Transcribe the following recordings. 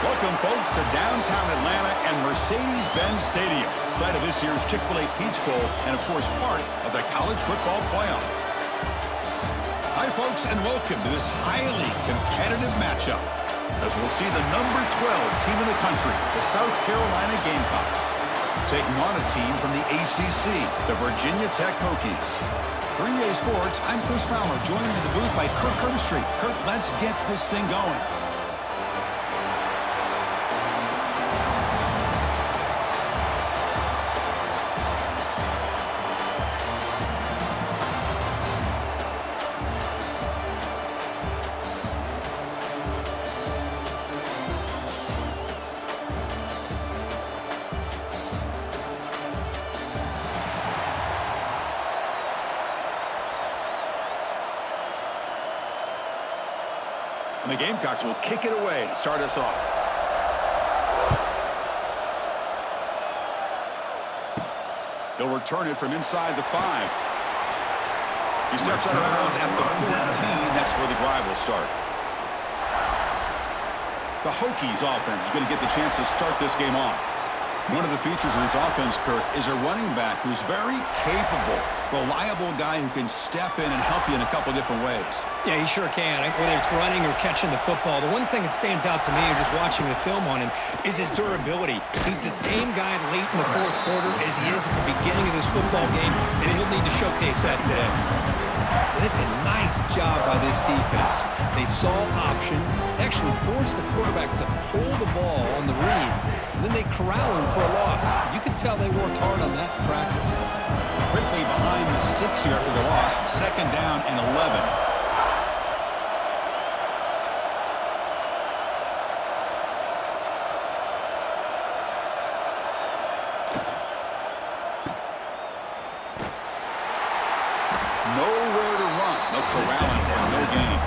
Welcome, folks, to downtown Atlanta and Mercedes-Benz Stadium, site of this year's Chick-fil-A Peach Bowl and, of course, part of the college football playoff. Hi, folks, and welcome to this highly competitive matchup as we'll see the number 12 team in the country, the South Carolina Gamecocks, taking on a team from the ACC, the Virginia Tech Hokies. For EA Sports, I'm Chris Fowler, joined in the booth by Kirk Herbstreit. Kirk, let's get this thing going. And the Gamecocks will kick it away to start us off. He'll return it from inside the 5. He steps out of bounds at the 14. That's where the drive will start. The Hokies offense is going to get the chance to start this game off. One of the features of this offense, Kirk, is a running back who's very capable, reliable guy who can step in and help you in a couple different ways. Yeah, he sure can, whether it's running or catching the football. The one thing that stands out to me, just watching the film on him, is his durability. He's the same guy late in the fourth quarter as he is at the beginning of this football game, and he'll need to showcase that today. It's a nice job by this defense. They saw option, actually forced the quarterback to pull the ball on the read, and then they corral him for a loss. You can tell they worked hard on that in practice. Quickly behind the sticks here after the loss, 2nd down and 11. Nowhere to run. No corralling for no gain.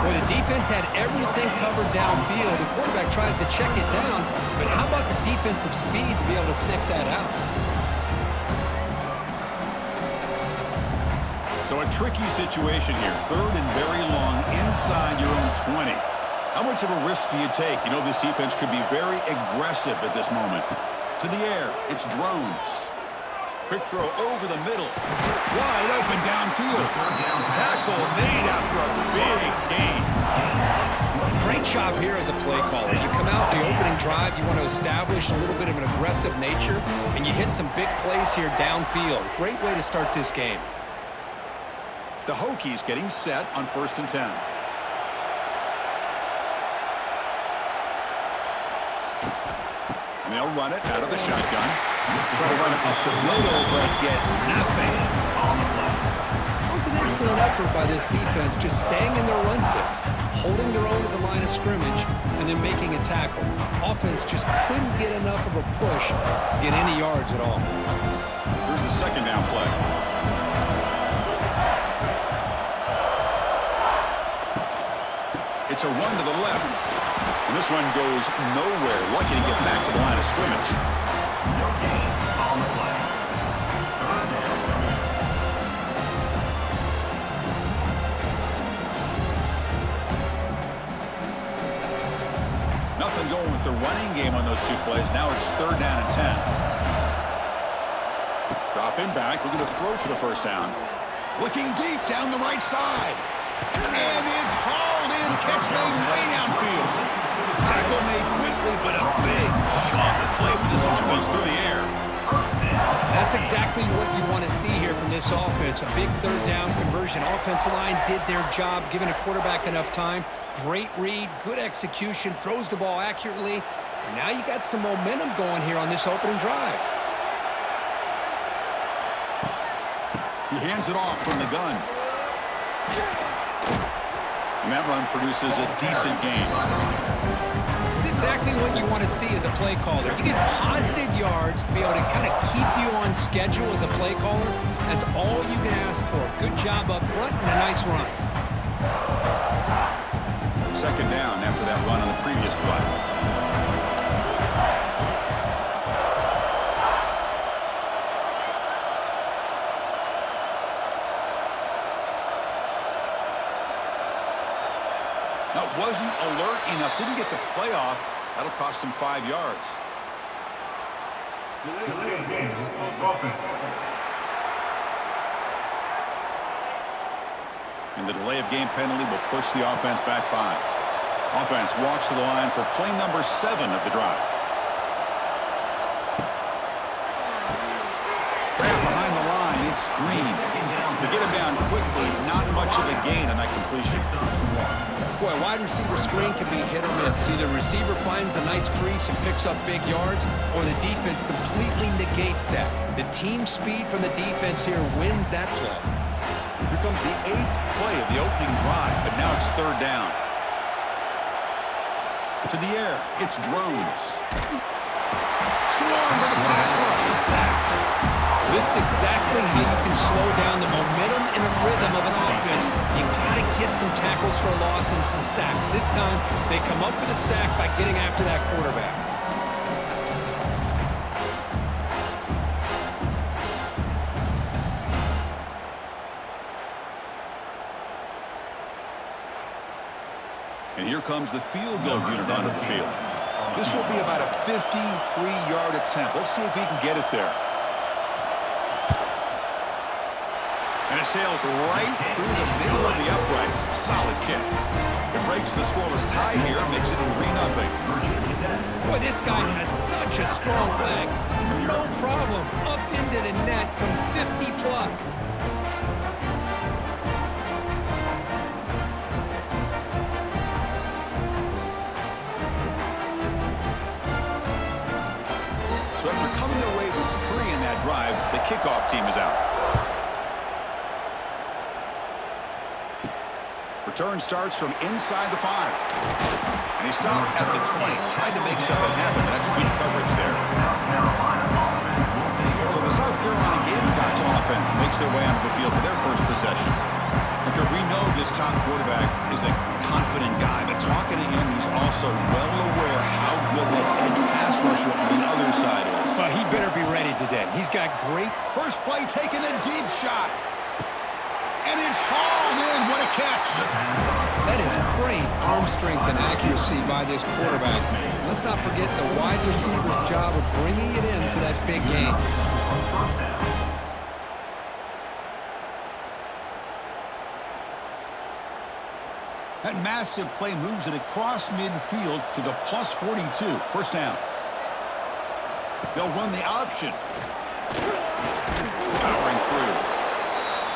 Well, the defense had everything covered downfield. The quarterback tries to check it down, but how about the defensive speed to be able to sniff that out? So a tricky situation here. 3rd and very long inside your own 20. How much of a risk do you take? You know this defense could be very aggressive at this moment. To the air, it's drones. Quick throw over the middle. Wide open downfield. Tackle made after a big gain. Great job here as a play caller. You come out in the opening drive, you want to establish a little bit of an aggressive nature, and you hit some big plays here downfield. Great way to start this game. The Hokies getting set on 1st and 10. And they'll run it out of the shotgun. Try to run it up the middle, but get nothing. That was an excellent effort by this defense, just staying in their run fits, holding their own at the line of scrimmage, and then making a tackle. Offense just couldn't get enough of a push to get any yards at all. Here's the 2nd down play. It's a run to the left. And this one goes nowhere. Lucky to get back to the line of scrimmage. No gain on the play. 3rd down. Nothing going with the running game on those 2 plays. Now it's 3rd down and 10. Dropping back, looking to throw for the 1st down. Looking deep down the right side. And it's hauled in. Catch made way downfield. Tackle made quickly, but a big chunk play for this offense through the air. That's exactly what you want to see here from this offense. A big 3rd down conversion. Offensive line did their job, giving a quarterback enough time. Great read, good execution, throws the ball accurately. And now you got some momentum going here on this opening drive. He hands it off from the gun. And that run produces a decent gain. It's exactly what you want to see as a play caller. You get positive yards to be able to kind of keep you on schedule as a play caller. That's all you can ask for. Good job up front and a nice run. 2nd down after that run on the previous play. Now, wasn't alert enough to Didn't get the play off. That'll cost him 5 yards. Delay of game. Offense. And the delay of game penalty will push the offense back 5. Offense walks to the line for play number 7 of the drive. Behind the line, it's Green. To get him down quickly, not much of a gain on that completion. Boy, wide receiver screen can be hit or miss. Either receiver finds a nice crease and picks up big yards, or the defense completely negates that. The team speed from the defense here wins that play. Here comes the 8th play of the opening drive, but now it's 3rd down. To the air, it's Drones. Swarm to the pass rush, a sack. This is exactly how you can slow down the momentum and the rhythm of an offense. You got to get some tackles for a loss and some sacks. This time, they come up with a sack by getting after that quarterback. And here comes the field goal unit onto the field. This will be about a 53-yard attempt. Let's see if he can get it there. And it sails right through the middle of the uprights. Solid kick. It breaks the scoreless tie here, makes it 3-0. Boy, this guy has such a strong leg. No problem. Up into the net from 50+. So after coming away with 3 in that drive, the kickoff team is out. Return starts from inside the 5. And he stopped at the 20. Tried to make something happen, but that's good coverage there. So the South Carolina Gamecocks offense makes their way onto the field for their first possession. Because we know this top quarterback is a confident guy, but talking to him, he's also well aware how good that edge pass rusher on the other side is. Well, he better be ready today. He's got great... First play taking a deep shot. And it's hauled in. What a catch. That is great arm strength and accuracy by this quarterback. Let's not forget the wide receiver's job of bringing it in for that big game. That massive play moves it across midfield to the +42. First down. They'll run the option. Powering through.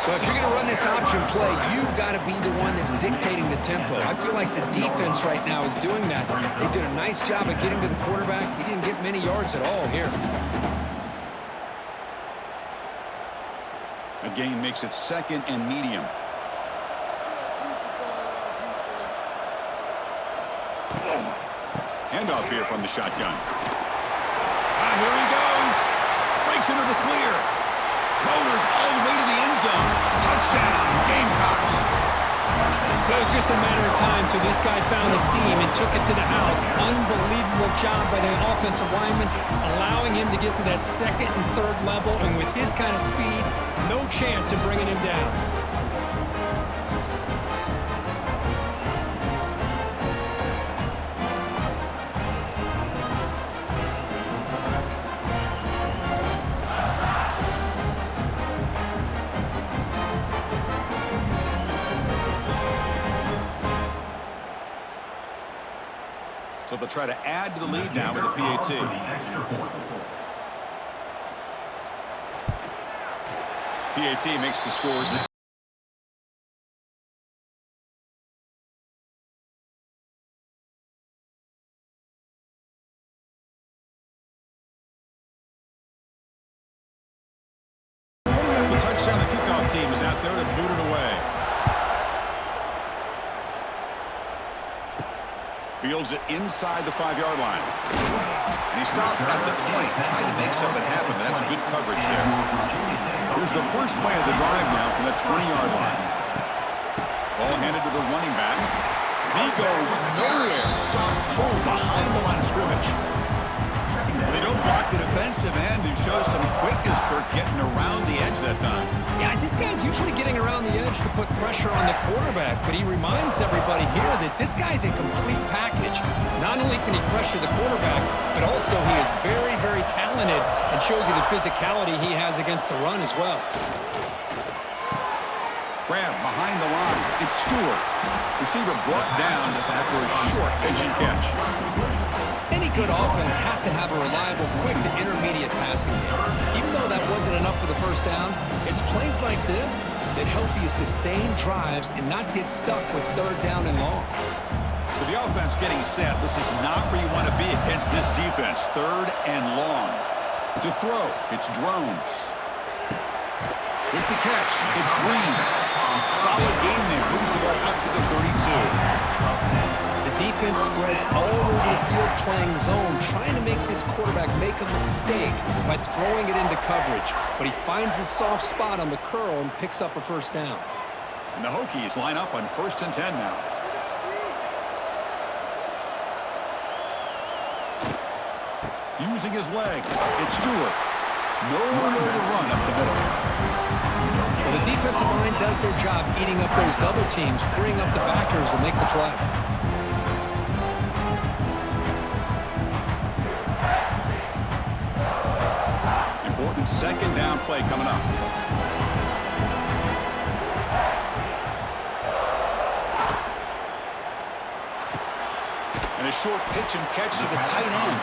Well, if you're going to run this option play, you've got to be the one that's dictating the tempo. I feel like the defense right now is doing that. They did a nice job of getting to the quarterback. He didn't get many yards at all here. A gain makes it 2nd and medium. Handoff here from the shotgun. Here he goes. Breaks into the clear. Motors all the way to the end zone. Touchdown, Gamecocks. It was just a matter of time till this guy found the seam and took it to the house. Unbelievable job by the offensive lineman, allowing him to get to that 2nd and 3rd level, and with his kind of speed, no chance of bringing him down. So they'll try to add to the lead now with a PAT. PAT makes the scores. The touchdown, the kickoff team is out there to boot it away. Fields it inside the 5-yard line. And he stopped at the 20. Tried to make something happen. That's good coverage there. Here's the first play of the drive now from that 20-yard line. Ball handed to the running back. And he goes nowhere. Stopped cold behind the line of scrimmage. They don't block the defensive end and show some quickness, Kirk, getting around the edge that time. Yeah, this guy's usually getting around the edge to put pressure on the quarterback, but he reminds everybody here that this guy's a complete package. Not only can he pressure the quarterback, but also he is very, very talented and shows you the physicality he has against the run as well. Grab behind the line. It's Stewart. Receiver brought down after a short pitch and catch. Any good offense has to have a reliable, quick to intermediate passing game. Even though that wasn't enough for the first down, it's plays like this that help you sustain drives and not get stuck with third down and long. So the offense getting set. This is not where you want to be against this defense. Third and long. To throw, it's Drones. With the catch, it's Green. Solid gain there. Moves the ball up to the 32. The defense spreads all over the field playing zone, trying to make this quarterback make a mistake by throwing it into coverage. But he finds his soft spot on the curl and picks up a first down. And the Hokies line up on 1st and 10 now. Using his legs, it's Stewart. Nowhere to run up the middle. Well, the defensive line does their job eating up those double teams, freeing up the backers to make the play. Important second down play coming up. And a short pitch and catch to the tight end.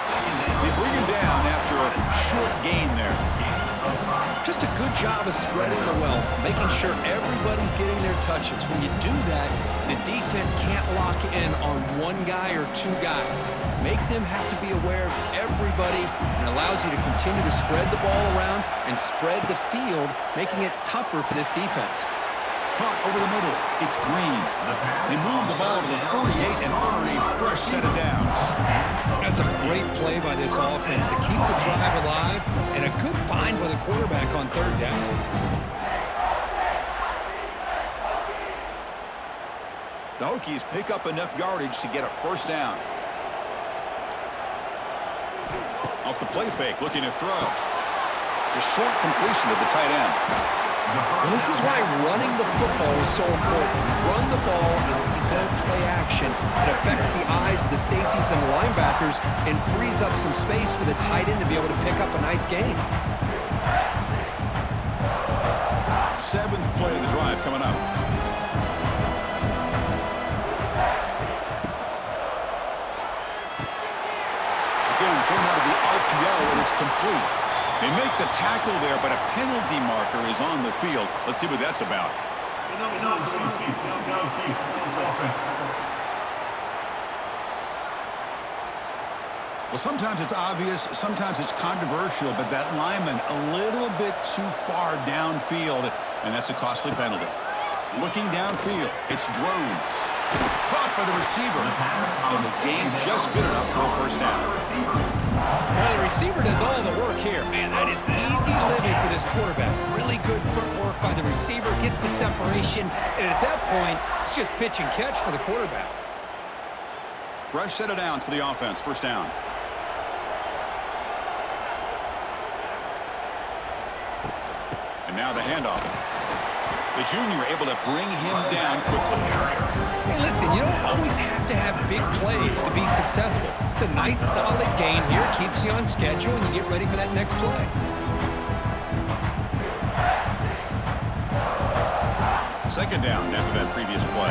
They bring him down after a short gain there. Just a good job of spreading the wealth, making sure everybody's getting their touches. When you do that, the defense can't lock in on one guy or two guys. Make them have to be aware of everybody and allows you to continue to spread the ball around and spread the field, making it tougher for this defense. Caught over the middle. It's Green. They move the ball to the 48 and earn a fresh set of downs. That's a great play by this offense to keep the drive alive and a good find by the quarterback on third down. The Hokies pick up enough yardage to get a first down. Off the play fake, looking to throw. A short completion to the tight end. Well, this is why running the football is so important. Run the ball and then you go play action. It affects the eyes of the safeties and linebackers and frees up some space for the tight end to be able to pick up a nice gain. 7th play of the drive coming up. Again, thrown out of the RPO and it's complete. They make the tackle there, but a penalty marker is on the field. Let's see what that's about. Well, sometimes it's obvious, sometimes it's controversial, but that lineman a little bit too far downfield, and that's a costly penalty. Looking downfield, it's Drones. Caught by the receiver, and the game just good enough for a first down. Well, the receiver does all the work here. Man, that is easy living for this quarterback. Really good footwork by the receiver, gets the separation, and at that point, it's just pitch and catch for the quarterback. Fresh set of downs for the offense, first down. And now the handoff. The junior able to bring him down quickly. Hey, listen, you don't always have to have big plays to be successful. It's a nice, solid gain here. Keeps you on schedule, and you get ready for that next play. Second down after that previous play.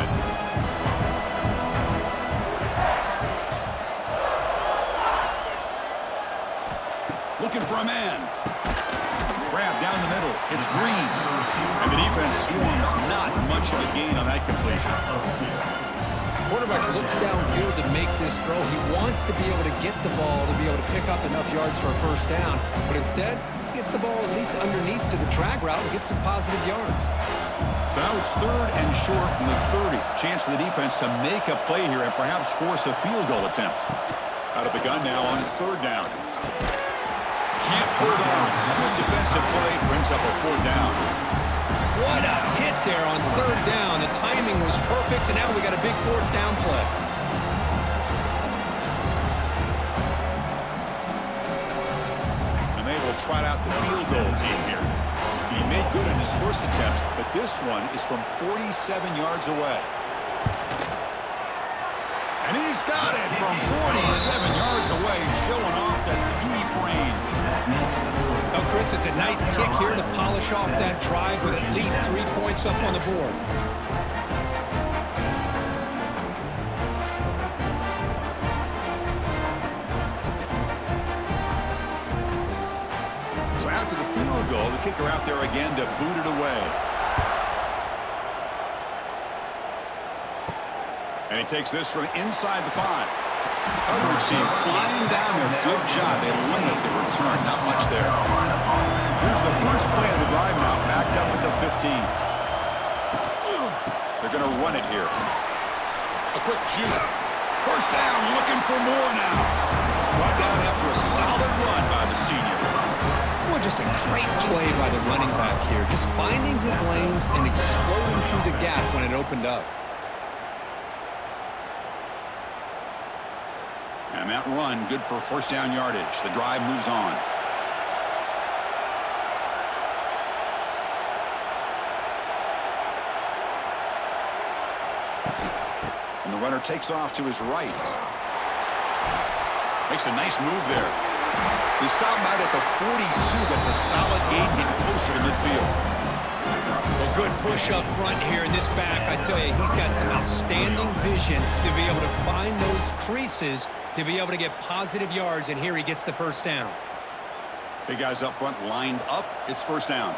Looking for a man. Grab down the middle. It's Green. And the defense swarms not much of a gain on that completion. Quarterback looks downfield to make this throw. He wants to be able to get the ball to be able to pick up enough yards for a first down. But instead, he gets the ball at least underneath to the drag route and gets some positive yards. So now it's third and short in the 30. Chance for the defense to make a play here and perhaps force a field goal attempt. Out of the gun now on third down. Can't hold on. Good defensive play brings up a fourth down. What a hit there on third down. The timing was perfect, and now we got a big fourth down play. will trot out the field goal team here. He made good on his first attempt, but this one is from 47 yards away. And he's got it from 47 yards away, showing off the deep range. Well, Chris, it's a nice kick here to polish off that drive with at least 3 points up on the board. So after the field goal, the kicker out there again to boot it away. And he takes this from inside the 5. Coverage team flying down there. Good job. They limit the return. Not much there. Here's the first play of the drive now, backed up at the 15. They're going to run it here. A quick juke. First down, looking for more now. Brought down after a solid run by the senior. Well, just a great play by the running back here. Just finding his lanes and exploding through the gap when it opened up. And that run, good for first down yardage. The drive moves on. And the runner takes off to his right. Makes a nice move there. They stop him out at the 42. That's a solid gain, getting closer to midfield. Well, good push up front here in this back. I tell you, he's got some outstanding vision to be able to find those creases, to be able to get positive yards, and here he gets the first down. Big guys up front lined up. It's first down.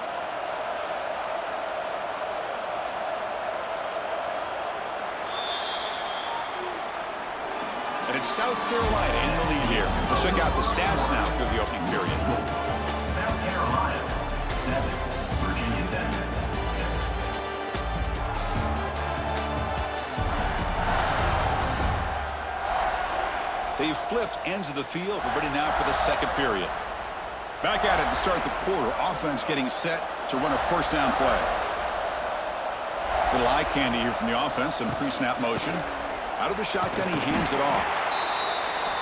And it's South Carolina in the lead here. Let's check out the stats now through the opening period. South Carolina, 7. Virginia Tech, 6. They've flipped ends of the field. We're ready now for the second period. Back at it to start the quarter. Offense getting set to run a first down play. Little eye candy here from the offense. Some pre-snap motion. Out of the shotgun, he hands it off.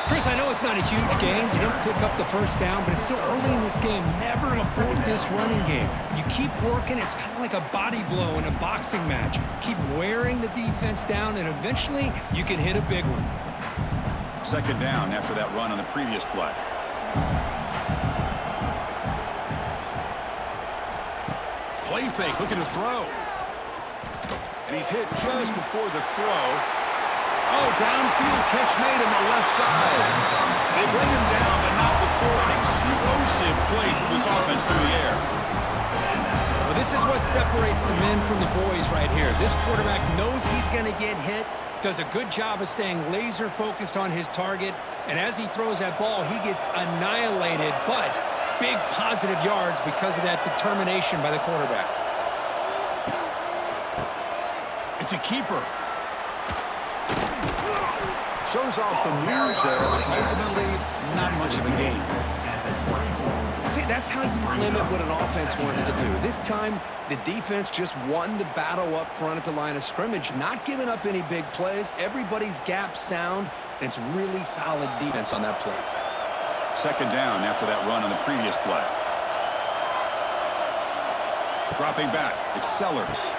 Chris, I know it's not a huge gain. You don't pick up the first down, but it's still early in this game. Never abort this running game. You keep working. It's kind of like a body blow in a boxing match. Keep wearing the defense down, and eventually you can hit a big one. Second down after that run on the previous play. Play fake, looking to throw. And he's hit just before the throw. Oh, downfield catch made on the left side. They bring him down, but not before an explosive play through this offense through the air. Well, this is what separates the men from the boys right here. This quarterback knows he's going to get hit, does a good job of staying laser focused on his target, and as he throws that ball, he gets annihilated, but big positive yards because of that determination by the quarterback. It's a keeper. Shows off the moves there, but ultimately not much of a gain. See, that's how you limit what an offense wants to do. This time, the defense just won the battle up front at the line of scrimmage, not giving up any big plays. Everybody's gap sound, and it's really solid defense on that play. Second down after that run on the previous play. Dropping back, it's Sellers.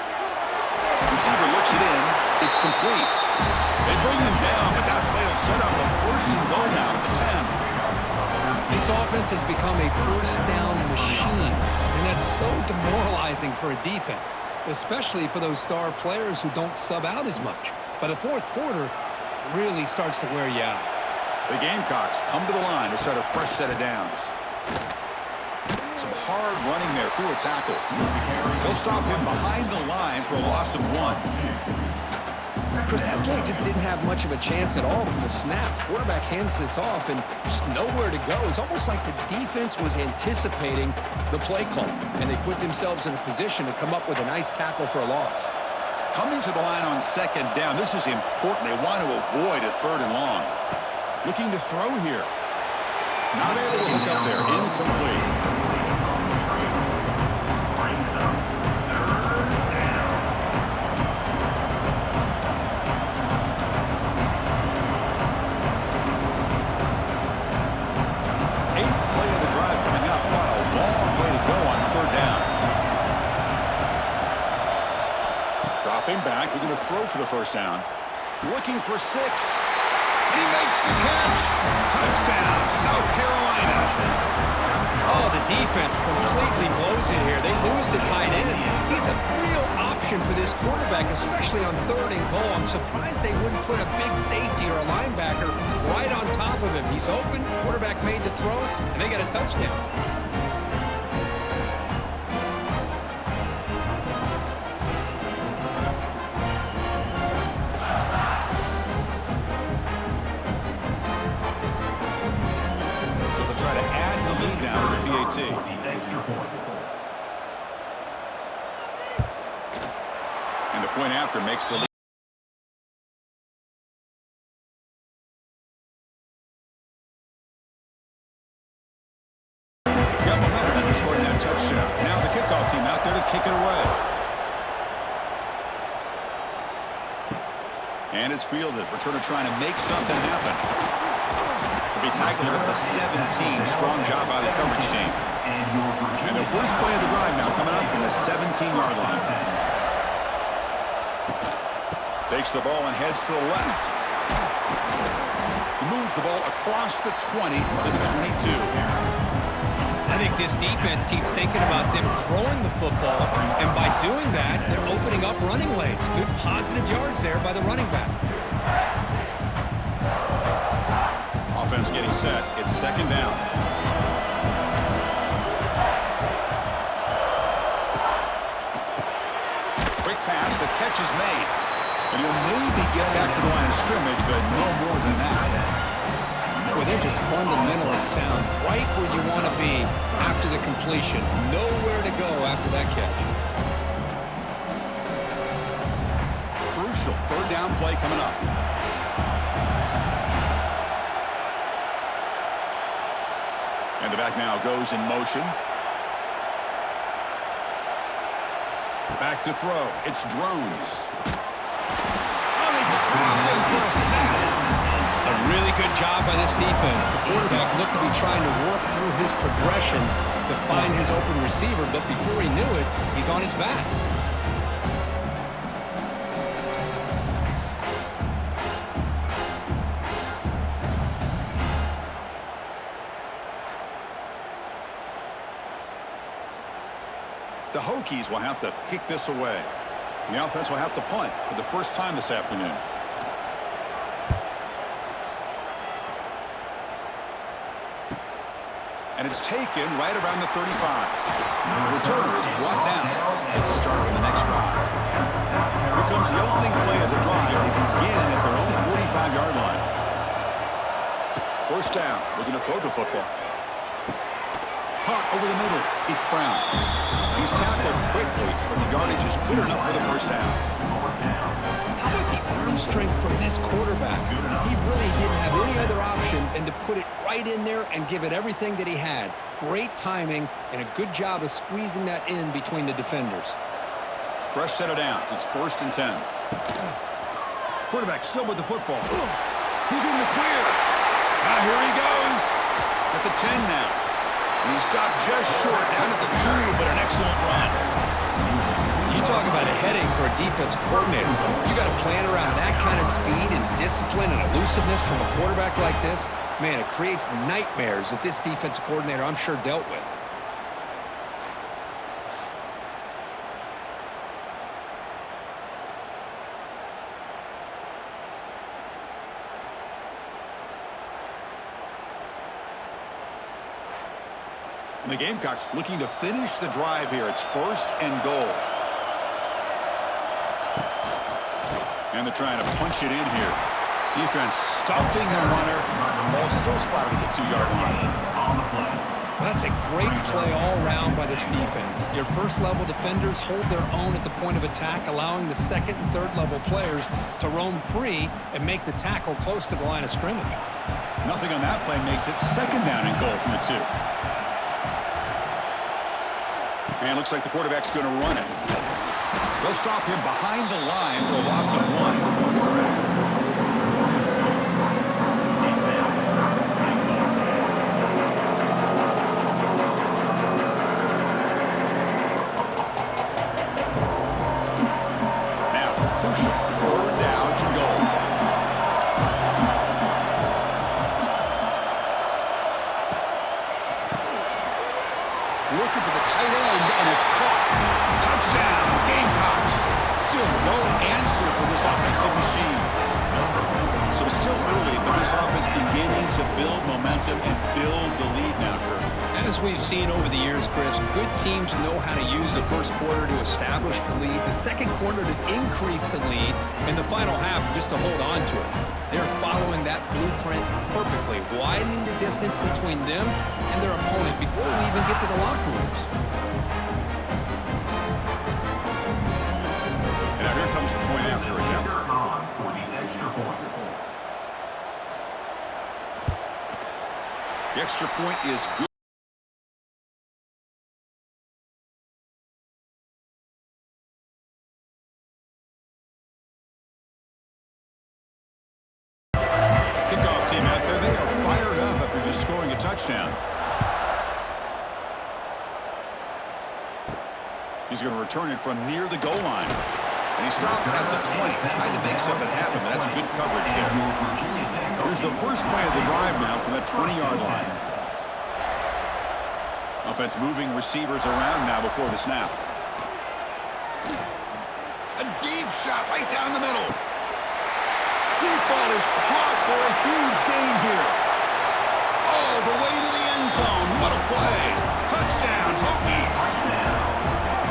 Receiver looks it in. It's complete. They bring him down, but that play will set up a first and goal now at the 10. This offense has become a first down machine, and that's so demoralizing for a defense, especially for those star players who don't sub out as much. By the fourth quarter, it really starts to wear you out. The Gamecocks come to the line to start a fresh set of downs. Some hard running there through a tackle. They'll stop him behind the line for a loss of 1. Chris, that play just didn't have much of a chance at all from the snap. Quarterback hands this off and just nowhere to go. It's almost like the defense was anticipating the play call, and they put themselves in a position to come up with a nice tackle for a loss. Coming to the line on second down, this is important. They want to avoid a third and long. Looking to throw here. Not able to hook up there. Incomplete. Eighth play of the drive coming up. What Going back, we're going to throw for the first down. Looking for 6. And he makes the catch. Touchdown, South Carolina. Oh, the defense completely blows it here. They lose the tight end. He's a real option for this quarterback, especially on 3rd and goal. I'm surprised they wouldn't put a big safety or a linebacker right on top of him. He's open, quarterback made the throw, and they got a touchdown. And the point after makes the lead. Got momentum and scoring that touchdown. Now the kickoff team out there to kick it away. And it's fielded. Returner trying to make something happen. Be tackled at the 17. Strong job by the coverage team. And the first play of the drive now coming up from the 17-yard line. Takes the ball and heads to the left. He moves the ball across the 20 to the 22. I think this defense keeps thinking about them throwing the football, and by doing that, they're opening up running lanes. Good positive yards there by the running back. Offense getting set. It's 2nd down. Quick pass. The catch is made. And he'll maybe get back to the line of scrimmage, but no more than that. Well, they're just fundamentally sound. Right where you want to be after the completion. Nowhere to go after that catch. Crucial 3rd down play coming up. And the back now goes in motion. Back to throw. It's Drones. Oh, they dropped it for a sack. A really good job by this defense. The quarterback looked to be trying to work through his progressions to find his open receiver, but before he knew it, he's on his back. The Hokies will have to kick this away. The offense will have to punt for the first time this afternoon. And it's taken right around the 35. The returner is brought down. It's a start on the next drive. Here comes the opening play of the drive. They begin at their own 45-yard line. First down. Looking to throw the football. Caught over the middle. It's Brown. He's tackled quickly, but the yardage is clear enough for the first down. How about the arm strength from this quarterback? He really didn't have any other option than to put it right in there and give it everything that he had. Great timing and a good job of squeezing that in between the defenders. Fresh set of downs. It's 1st and 10. Quarterback still with the football. He's in the clear. Here he goes. At the 10 now. And he stopped just short down at the 2, but an excellent run. You talk about a headache for a defensive coordinator. You got to plan around that kind of speed and discipline and elusiveness from a quarterback like this. Man, it creates nightmares that this defensive coordinator, I'm sure, dealt with. And the Gamecocks looking to finish the drive here. It's 1st and goal. And they're trying to punch it in here. Defense stuffing the runner. Ball still spotted at the 2-yard line. That's a great play all around by this defense. Your first-level defenders hold their own at the point of attack, allowing the 2nd and 3rd-level players to roam free and make the tackle close to the line of scrimmage. Nothing on that play makes it 2nd down and goal from the 2. And looks like the quarterback's going to run it. They'll stop him behind the line for a loss of 1. looking for the tight end, and it's caught. Touchdown, Gamecocks. Still no answer for this offensive machine. So still early, but this offense beginning to build momentum and build the lead now, Kurt. As we've seen over the years, Chris, good teams know how to use the first quarter to establish the lead, the second quarter to increase the lead, and the final half just to hold on to it. They're following that blueprint perfectly, widening the distance between them and their opponent before we even get to the locker rooms. And now here comes the point after attempt. For the extra point. The extra point is good. Kickoff team out there, they are fired up after just scoring a touchdown. He's going to return it from near the goal line. And he stopped at the 20, trying to make something happen. That's good coverage there. Here's the first play of the drive now from that 20-yard line. Offense moving receivers around now before the snap. A deep shot right down the middle. Deep ball is caught for a huge gain here. All the way to the end zone. What a play. Touchdown, Hokies.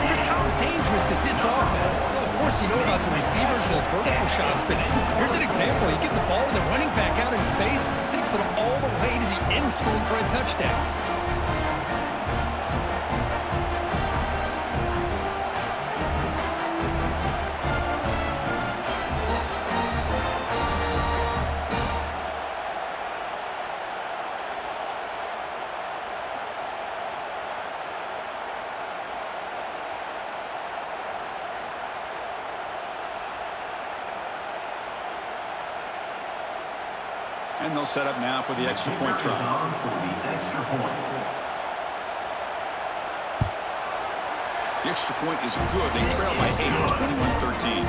Just how dangerous is this offense? Well, of course, you know about the receivers, those vertical shots, but here's an example. You get the ball to the running back out in space, takes it all the way to the end zone for a touchdown. And they'll set up now for the extra point try. The extra point is good. They trail by 8, 21-13.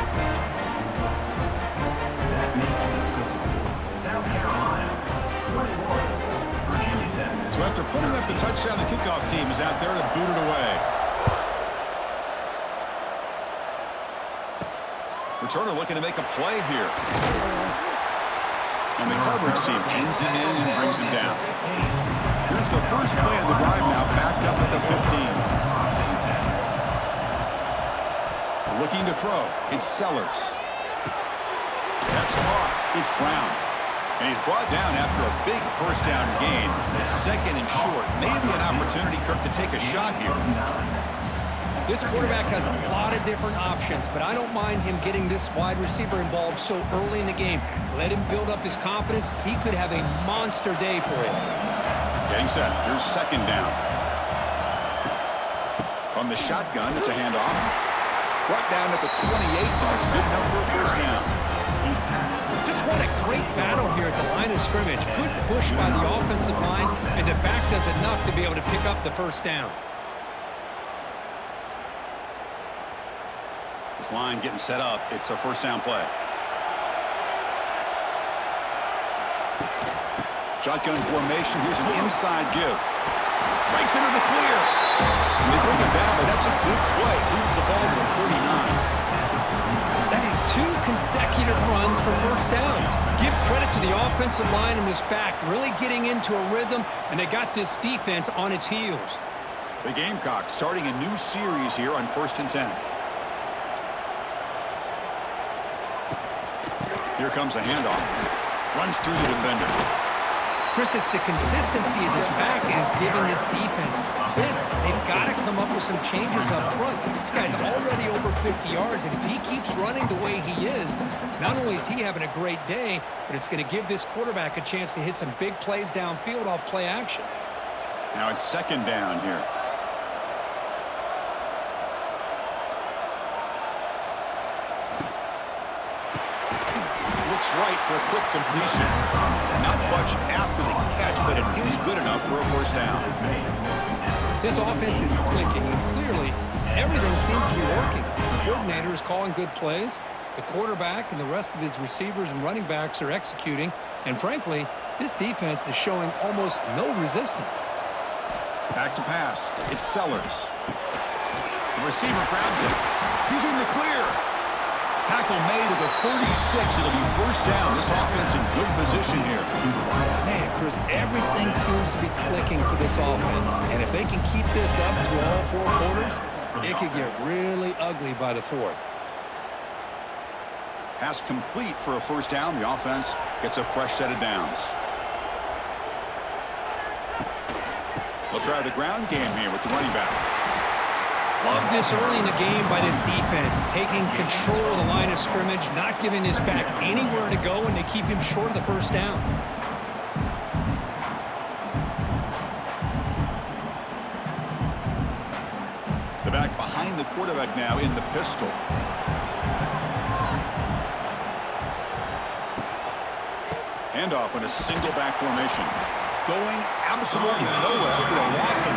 That makes the score. South Carolina, 21, Virginia Tech. So after putting up the touchdown, the kickoff team is out there to boot it away. Returner looking to make a play here. And the coverage team ends him in and brings him down. Here's the first play of the drive now, backed up at the 15. Looking to throw. It's Sellers. That's caught. It's Brown. And he's brought down after a big first down gain. Second and short. Maybe an opportunity, Kirk, to take a shot here. This quarterback has a lot of different options, but I don't mind him getting this wide receiver involved so early in the game. Let him build up his confidence. He could have a monster day for him. Getting set. Here's second down. From the shotgun, it's a handoff. Brought down at the 28 yards. Good enough for a first down. Just what a great battle here at the line of scrimmage. Good push by the offensive line, and the back does enough to be able to pick up the first down. This line getting set up. It's a first down play. Shotgun formation. Here's an inside give. Breaks into the clear. And they bring it down, but that's a good play. Moves the ball to the 39. That is 2 consecutive runs for first downs. Give credit to the offensive line and this back, really getting into a rhythm, and they got this defense on its heels. The Gamecocks starting a new series here on 1st and 10. Here comes a handoff. Runs through the defender. Chris, it's the consistency of this back is giving this defense fits. They've got to come up with some changes up front. This guy's already over 50 yards, and if he keeps running the way he is, not only is he having a great day, but it's going to give this quarterback a chance to hit some big plays downfield off play action. Now it's second down here. Looks right for a quick completion. Not much after the catch, but it is good enough for a first down. This offense is clicking, and clearly everything seems to be working. The coordinator is calling good plays. The quarterback and the rest of his receivers and running backs are executing. And frankly, this defense is showing almost no resistance. Back to pass. It's Sellers. The receiver grabs it. He's in the clear. Tackle made at the 36. It'll be first down. This offense in good position here. Man, Chris, everything seems to be clicking for this offense. And if they can keep this up through all 4 quarters, it could get really ugly by the 4th. Pass complete for a first down. The offense gets a fresh set of downs. They'll try the ground game here with the running back. Love this early in the game by this defense, taking control of the line of scrimmage, not giving this back anywhere to go, and they keep him short of the first down. The back behind the quarterback now in the pistol. Handoff in a single back formation. Going absolutely nowhere for a loss of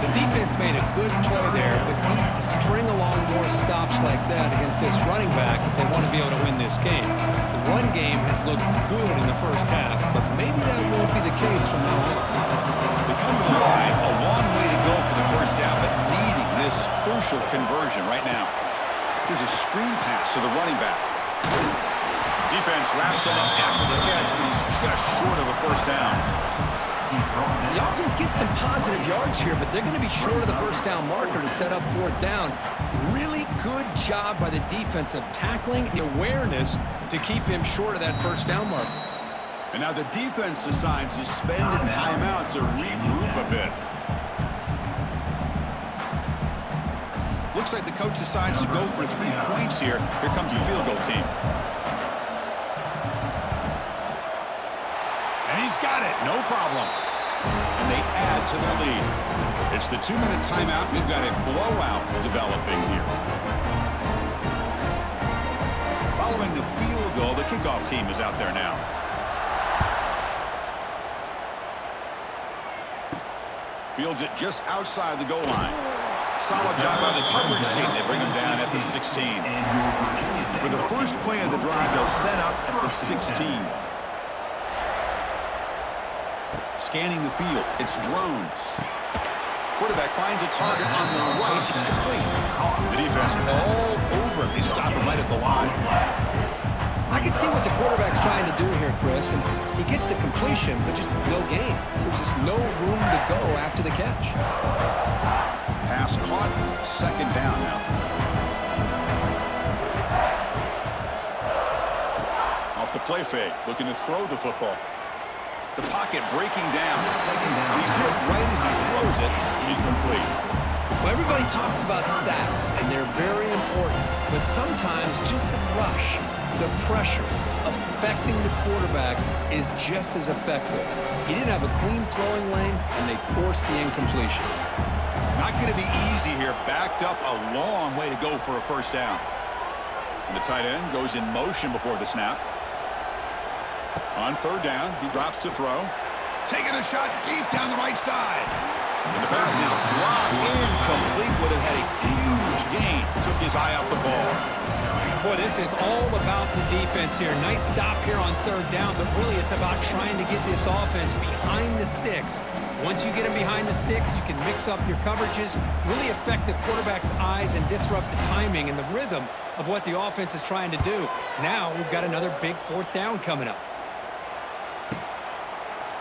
The defense made a good play there, but needs to string along more stops like that against this running back if they want to be able to win this game. The run game has looked good in the first half, but maybe that won't be the case from now on. They come to the line, a long way to go for the first down, but needing this crucial conversion right now. Here's a screen pass to the running back. Defense wraps him up after the catch, but he's just short of a first down. The offense gets some positive yards here, but they're going to be short of the first down marker to set up 4th down. Really good job by the defense of tackling the awareness to keep him short of that first down marker. And now the defense decides to spend a timeout to regroup a bit. Looks like the coach decides to go for 3 points here. Here comes the field goal team. And he's got it, no problem. And they add to their lead. It's the 2-minute timeout. We've got a blowout developing here. Following the field goal, the kickoff team is out there now. Fields it just outside the goal line. Solid job by the coverage team. They bring him down at the 16. For the first play of the drive, they'll set up at the 16. Scanning the field. It's drones. Quarterback finds a target on the right. It's complete. The defense all over. They stop him right at the line. I can see what the quarterback's trying to do here, Chris, and he gets the completion, but just no gain. There's just no room to go after the catch. Pass caught. Second down now. Off the play fake. Looking to throw the football. The pocket breaking down. He's hit right as he throws it. Incomplete. Well, everybody talks about sacks, and they're very important. But sometimes just the rush, the pressure, affecting the quarterback is just as effective. He didn't have a clean throwing lane, and they forced the incompletion. Not going to be easy here. Backed up a long way to go for a first down. And the tight end goes in motion before the snap. On 3rd down, he drops to throw. Taking a shot deep down the right side. And the pass is dropped incomplete. Would have had a huge gain. Took his eye off the ball. Boy, this is all about the defense here. Nice stop here on 3rd down, but really it's about trying to get this offense behind the sticks. Once you get them behind the sticks, you can mix up your coverages, really affect the quarterback's eyes and disrupt the timing and the rhythm of what the offense is trying to do. Now we've got another big 4th down coming up.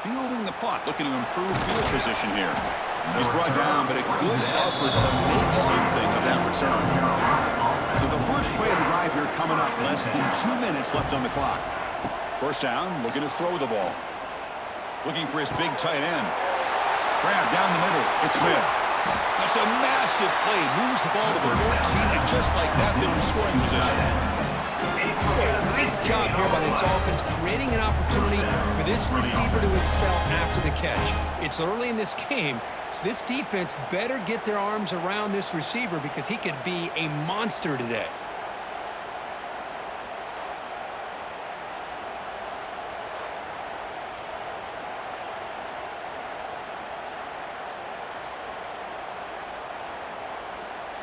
Fielding the punt, looking to improve field position here. He's brought down, but a good effort to make something of that return. So the first play of the drive here coming up. Less than 2 minutes left on the clock. First down, looking to throw the ball. Looking for his big tight end. Grab down the middle. It's Smith. That's a massive play. Moves the ball to the 14, and just like that, they're in scoring position. Nice job here by this offense, creating an opportunity for this receiver to excel after the catch. It's early in this game, so this defense better get their arms around this receiver because he could be a monster today.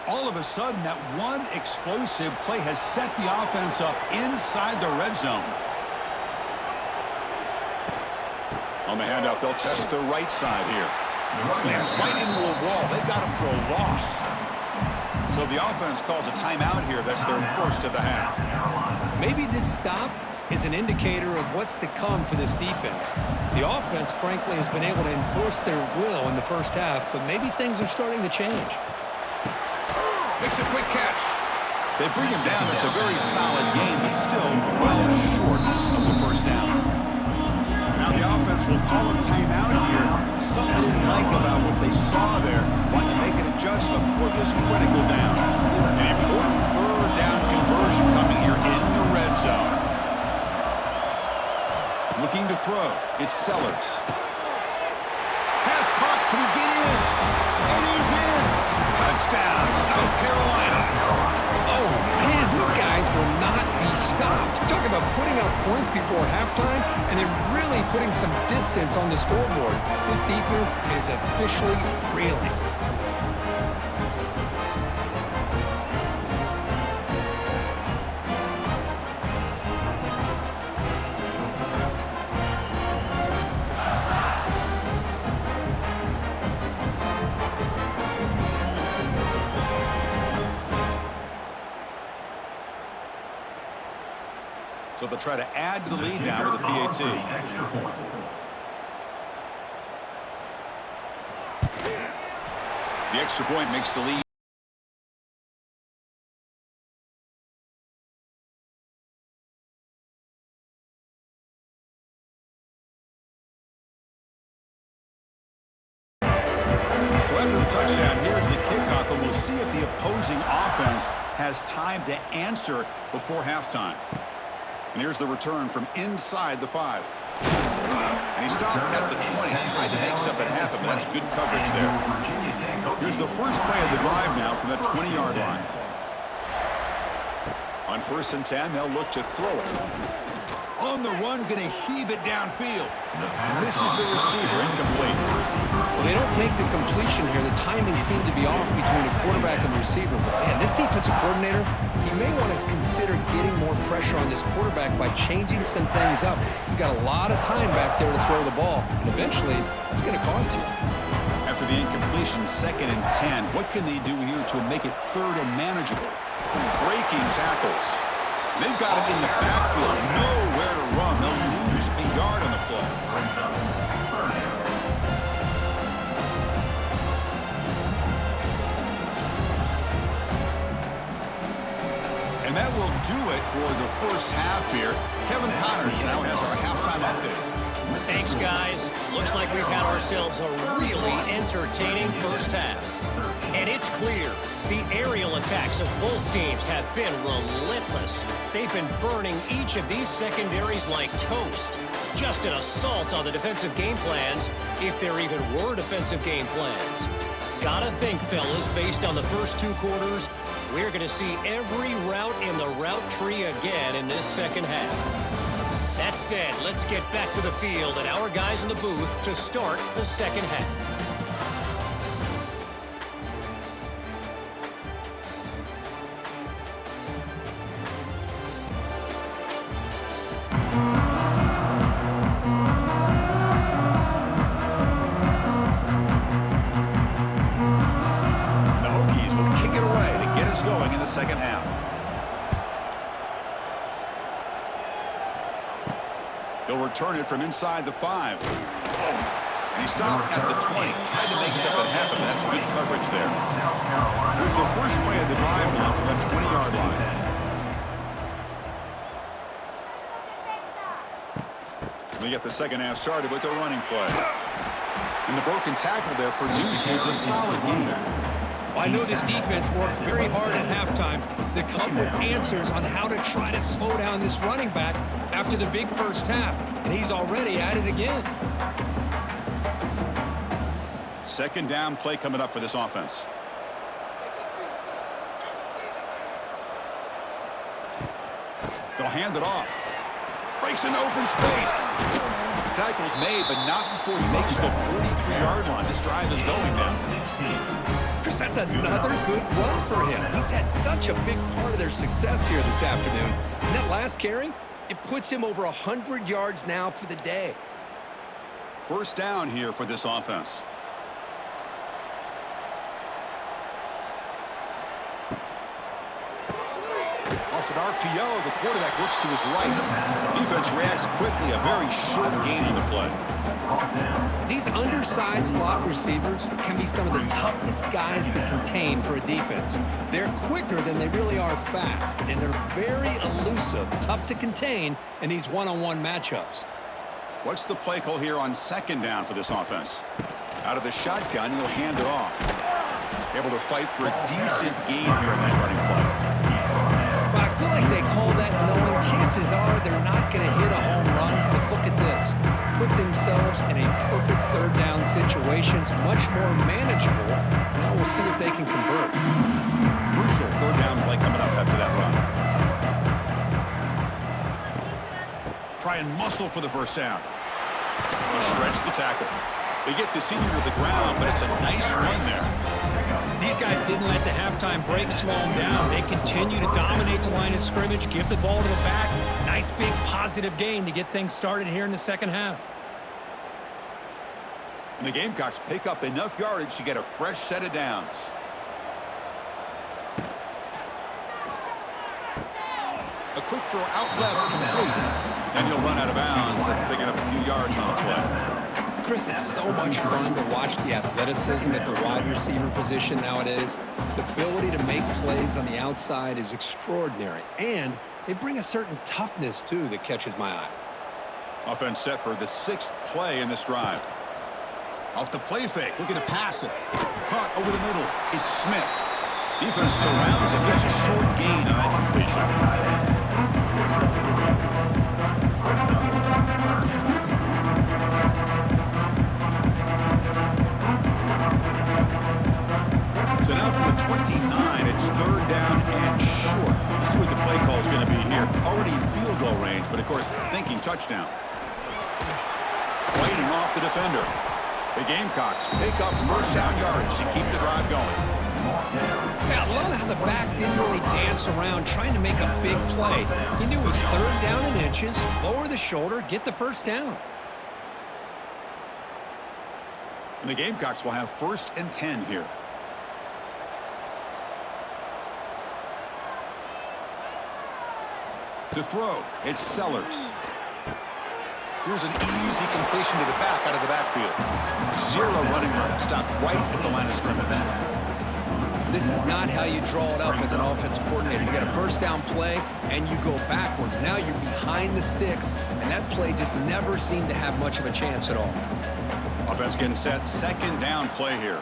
All of a sudden, that one explosive play has set the offense up inside the red zone. On the handoff, they'll test the right side here. Slams right into a wall. They got him for a loss. So the offense calls a timeout here. That's their first of the half. Maybe this stop is an indicator of what's to come for this defense. The offense, frankly, has been able to enforce their will in the first half, but maybe things are starting to change. Makes a quick catch. They bring him down. It's a very solid game, but still well short of the first down. Now the offense will call a timeout here. Something they didn't like about what they saw there. Want to make an adjustment for this critical down. An important third down conversion coming here in the red zone. Looking to throw. It's Sellers. Pass caught. Can he get in? And he's in. Touchdown, South Carolina. Oh, man, these guys will not be stopped. Talk about putting up points before halftime and then really putting some distance on the scoreboard. This defense is officially reeling. So they'll try to add to the lead now with a PAT. The extra point makes the lead. So after the touchdown, here's the kickoff, and we'll see if the opposing offense has time to answer before halftime. And here's the return from inside the 5. And he stopped at the 20. Tried to make something happen, but that's good coverage there. Here's the first play of the drive now from that 20-yard line. On 1st and 10, they'll look to throw it. On the run, going to heave it downfield. Misses the receiver, incomplete. Well, they don't make the completion here. The timing seemed to be off between the quarterback and the receiver. But man, this defensive coordinator, he may want to consider getting more pressure on this quarterback by changing some things up. He's got a lot of time back there to throw the ball, and eventually, it's going to cost you. After the incompletion, 2nd and 10, what can they do here to make it 3rd and manageable? Breaking tackles. They've got him in the backfield. Nowhere to run. They'll lose a yard on the play. And that will do it for the first half here. Kevin Connors now has our halftime update. Thanks, guys. Looks like we've had ourselves a really entertaining first half. And it's clear, the aerial attacks of both teams have been relentless. They've been burning each of these secondaries like toast. Just an assault on the defensive game plans, if there even were defensive game plans. Gotta think, fellas, based on the first 2 quarters, we're going to see every route in the route tree again in this second half. That said, let's get back to the field and our guys in the booth to start the second half. Going in the second half. He'll return it from inside the 5. And he stopped at the 20. Tried to make something happen. That's good coverage there. Here's the first play of the drive now from the 20-yard line. We get the second half started with the running play. And the broken tackle there produces a solid game. Well, I know this defense worked very hard at halftime to come with answers on how to try to slow down this running back after the big first half, and he's already at it again. Second down play coming up for this offense. They'll hand it off. Breaks into open space. Tackle's made, but not before he makes the 43-yard line. This drive is going now. Chris, that's another good run for him. He's had such a big part of their success here this afternoon. And that last carry, it puts him over 100 yards now for the day. First down here for this offense. RPO, the quarterback looks to his right. Defense reacts quickly, a very short gain on the play. These undersized slot receivers can be some of the toughest guys to contain for a defense. They're quicker than they really are fast, and they're very elusive, tough to contain in these one-on-one matchups. What's the play call here on second down for this offense? Out of the shotgun, he'll hand it off. Able to fight for a decent gain here in that running play. But I feel like they call that knowing chances are they're not going to hit a home run. But look at this. Put themselves in a perfect third down situations, much more manageable. Now we'll see if they can convert. Crucial third down play coming up after that run. Try and muscle for the first down. He shreds the tackle. They get the senior to the ground, but it's a nice run there. These guys didn't let the halftime break slow them down. They continue to dominate the line of scrimmage, give the ball to the back. Nice big positive gain to get things started here in the second half. And the Gamecocks pick up enough yardage to get a fresh set of downs. A quick throw out left, complete. And he'll run out of bounds, picking up a few yards on the play. Chris, it's so much fun to watch the athleticism at the wide receiver position nowadays. The ability to make plays on the outside is extraordinary. And they bring a certain toughness, too, that catches my eye. Offense set for the 6th play in this drive. Off the play fake, looking to pass it. Caught over the middle. It's Smith. Defense surrounds him. Just a short gain on that completion. So now from the 29, it's third down and short. Let's see what the play call is going to be here. Already in field goal range, but of course, thinking touchdown. Fighting off the defender. The Gamecocks pick up first down yardage to keep the drive going. Yeah, I love how the back didn't really dance around trying to make a big play. He knew it's third down in inches, lower the shoulder, get the first down. And the Gamecocks will have 1st and 10 here. To throw, it's Sellers. Here's an easy completion to the back out of the backfield. 0 running room, stopped right at the line of scrimmage. This is not how you draw it up as an offensive coordinator. You get a first down play, and you go backwards. Now you're behind the sticks, and that play just never seemed to have much of a chance at all. Offense getting set, second down play here.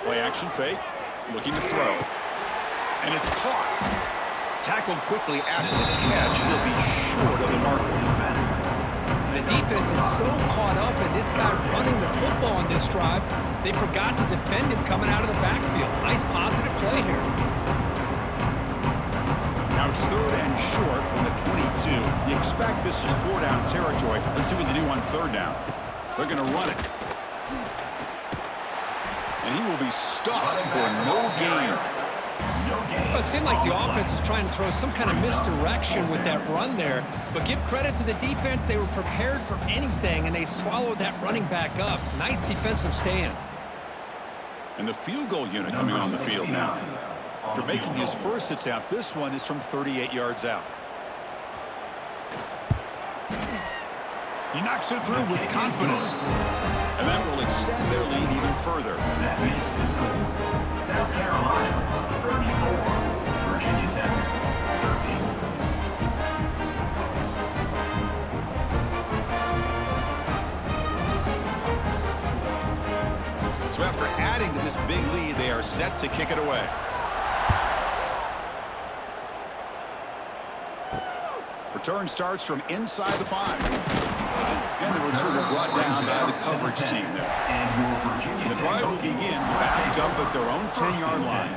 Play action fake, looking to throw. And it's caught. Tackled quickly after the catch. He'll be short of the marker. The defense is so caught up in this guy running the football on this drive, they forgot to defend him coming out of the backfield. Nice positive play here. Now it's third and short from the 22. You expect this is 4-down territory. Let's see what they do on third down. They're going to run it. And he will be stuffed for no gain. Well, it seemed like the offense was trying to throw some kind of misdirection with that run there. But give credit to the defense. They were prepared for anything, and they swallowed that running back up. Nice defensive stand. And the field goal unit coming on the field now. After making his first attempt, this one is from 38 yards out. He knocks it through with confidence. And that will extend their lead even further. That makes the score South Carolina 34, Virginia Tech 13. So after adding to this big lead, they are set to kick it away. Return starts from inside the 5. And the return brought down by the coverage team there. And the drive will begin backed up at their own 10-yard line.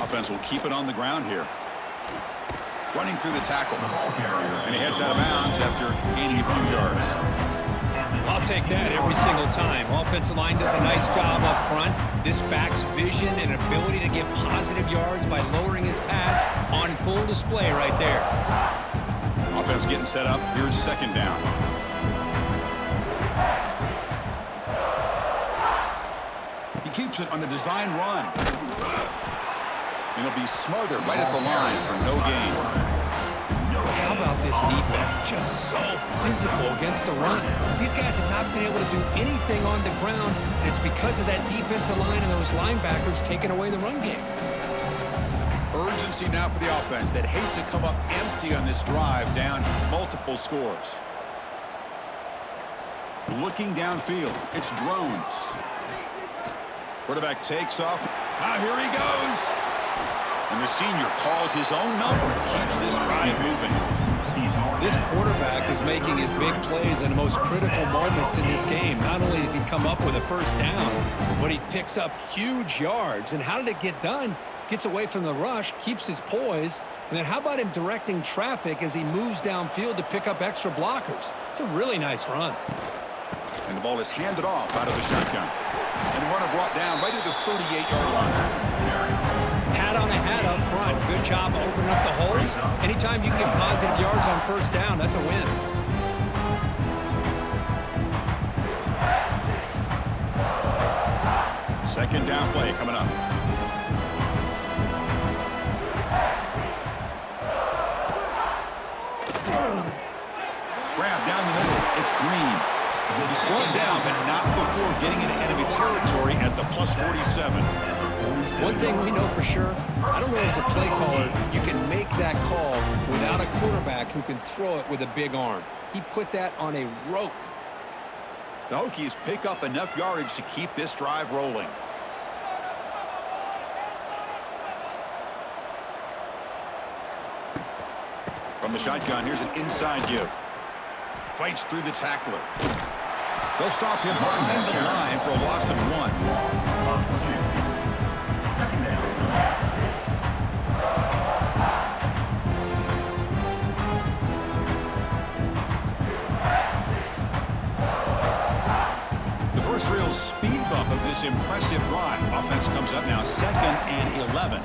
Offense will keep it on the ground here. Running through the tackle. And he heads out of bounds after gaining a few yards. I'll take that every single time. Offensive line does a nice job up front. This back's vision and ability to get positive yards by lowering his pads on full display right there. Offense getting set up. Here's second down. throws it on a design run. And he'll be smothered right at the line for no gain. How about this defense? Just so physical against the run. These guys have not been able to do anything on the ground, and it's because of that defensive line and those linebackers taking away the run game. Urgency now for the offense that hate to come up empty on this drive down multiple scores. Looking downfield, it's drones. Quarterback takes off. Here he goes. And the senior calls his own number and keeps this drive moving. This quarterback is making his big plays in the most critical moments in this game. Not only does he come up with a first down, but he picks up huge yards. And how did it get done? Gets away from the rush, keeps his poise, and then how about him directing traffic as he moves downfield to pick up extra blockers? It's a really nice run. And the ball is handed off out of the shotgun. And the runner brought down right at the 38-yard line. Hat on a hat up front. Good job opening up the holes. Anytime you get positive yards on first down, that's a win. Second down play coming up. Grab down the middle. It's Green. He's brought down, but not before getting into enemy territory at the +47. One thing we know for sure, I don't know as a play caller, you can make that call without a quarterback who can throw it with a big arm. He put that on a rope. The Hokies pick up enough yardage to keep this drive rolling. From the shotgun, here's an inside give. Fights through the tackler. They'll stop him behind the line for a loss of 1. Second down. The first real speed bump of this impressive drive. Offense comes up now 2nd and 11.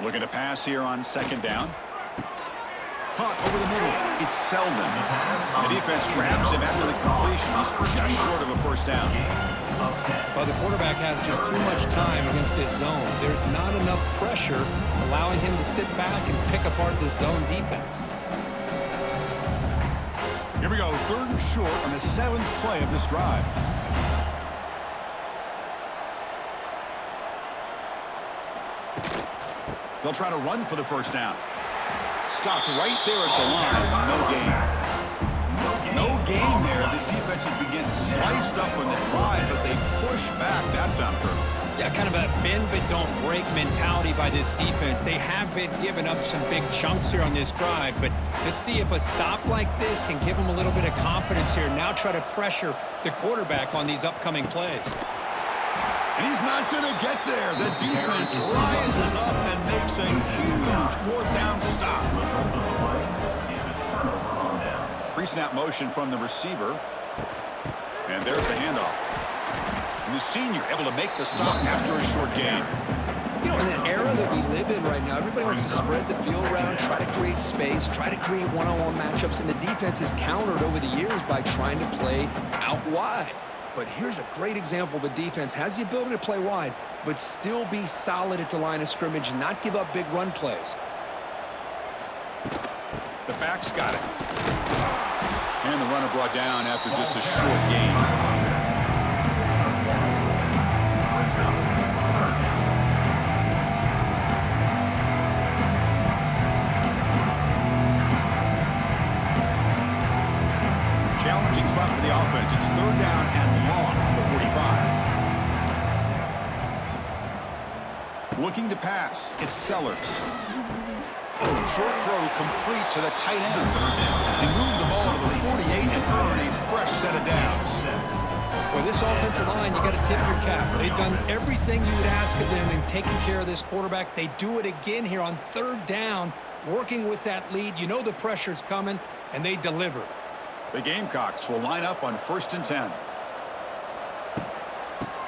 Looking to pass here on 2nd down. Caught over the middle. It's Selden. The defense grabs him after the completion. He's just short of a first down. Well, the quarterback has just too much time against this zone. There's not enough pressure to allowing him to sit back and pick apart this zone defense. Here we go, 3rd and short on the 7th play of this drive. They'll try to run for the first down. Stopped right there at the line. No gain. No gain there. This defense has been sliced up on the drive, but they push back that time. Yeah, kind of a bend but don't break mentality by this defense. They have been giving up some big chunks here on this drive, but let's see if a stop like this can give them a little bit of confidence here. Now try to pressure the quarterback on these upcoming plays. And he's not going to get there. The defense rises up and makes a huge 4th down stop. Pre-snap motion from the receiver. And there's the handoff. And the senior able to make the stop after a short gain. You know, in the era that we live in right now, everybody wants to spread the field around, try to create space, try to create one-on-one matchups, and the defense is countered over the years by trying to play out wide. But here's a great example of a defense has the ability to play wide, but still be solid at the line of scrimmage and not give up big run plays. The back's got it. And the runner brought down after just a short gain. Challenging spot for the offense. It's 3rd down and long at the 45. Looking to pass. It's Sellers. Short throw complete to the tight end. They move the ball to the 48 and earn a fresh set of downs. Well, this offensive line, you got to tip your cap. They've done everything you would ask of them in taking care of this quarterback. They do it again here on 3rd down, working with that lead. You know the pressure's coming, and they deliver. The Gamecocks will line up on 1st and 10.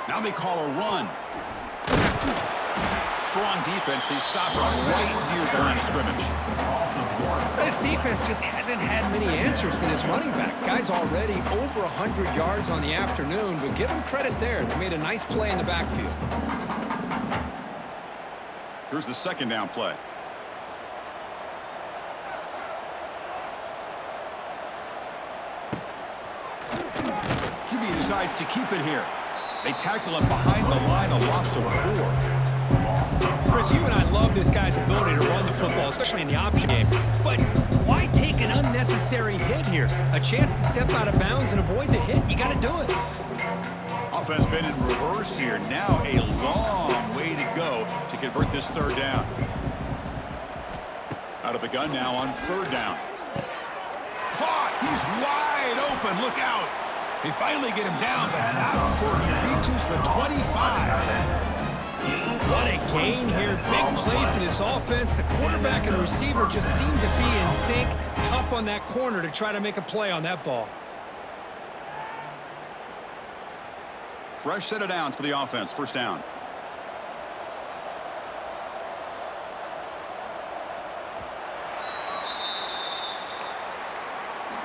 Now they call a run. strong defense. They stop right near the line of scrimmage. This defense just hasn't had many answers for this running back. Guy's already over 100 yards on the afternoon, but give him credit there. They made a nice play in the backfield. Here's the second down play. QB decides to keep it here. They tackle him behind the line, a loss of 4. Chris, you and I love this guy's ability to run the football, especially in the option game. But why take an unnecessary hit here? A chance to step out of bounds and avoid the hit. You got to do it. Offense been in reverse here. Now a long way to go to convert this third down. Out of the gun now on third down. Caught! He's wide open. Look out! They finally get him down, but not before he reaches the 25. What a gain here. Big play for this offense. The quarterback and receiver just seem to be in sync. Tough on that corner to try to make a play on that ball. Fresh set of downs for the offense. First down.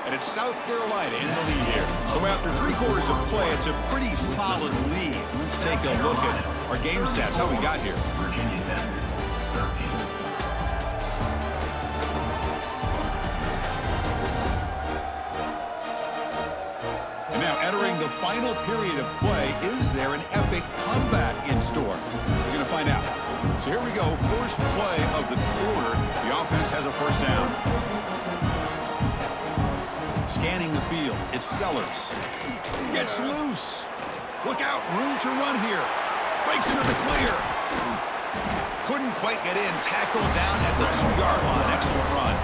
And it's South Carolina in the lead here. So after 3 quarters of play, it's a pretty solid lead. Let's take a look at our game stats, how we got here. Virginia Tech, 13. And now entering the final period of play, is there an epic comeback in store? We're going to find out. So here we go, first play of the quarter. The offense has a first down. Scanning the field, it's Sellers. Gets loose. Look out, room to run here. Breaks into the clear. Couldn't quite get in. Tackled down at the 2-yard line. Excellent run.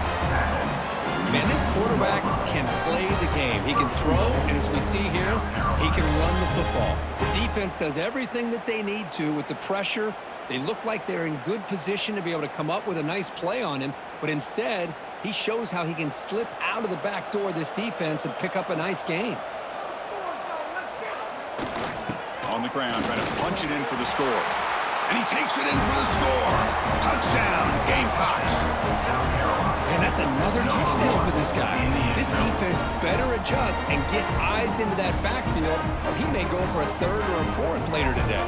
Man, this quarterback can play the game. He can throw, and as we see here, he can run the football. The defense does everything that they need to with the pressure. They look like they're in good position to be able to come up with a nice play on him, but instead, he shows how he can slip out of the back door of this defense and pick up a nice gain. On the ground, trying to punch it in for the score. And he takes it in for the score. Touchdown, Gamecocks. And that's another touchdown for this guy. This defense better adjust and get eyes into that backfield, or he may go for a third or a fourth later today.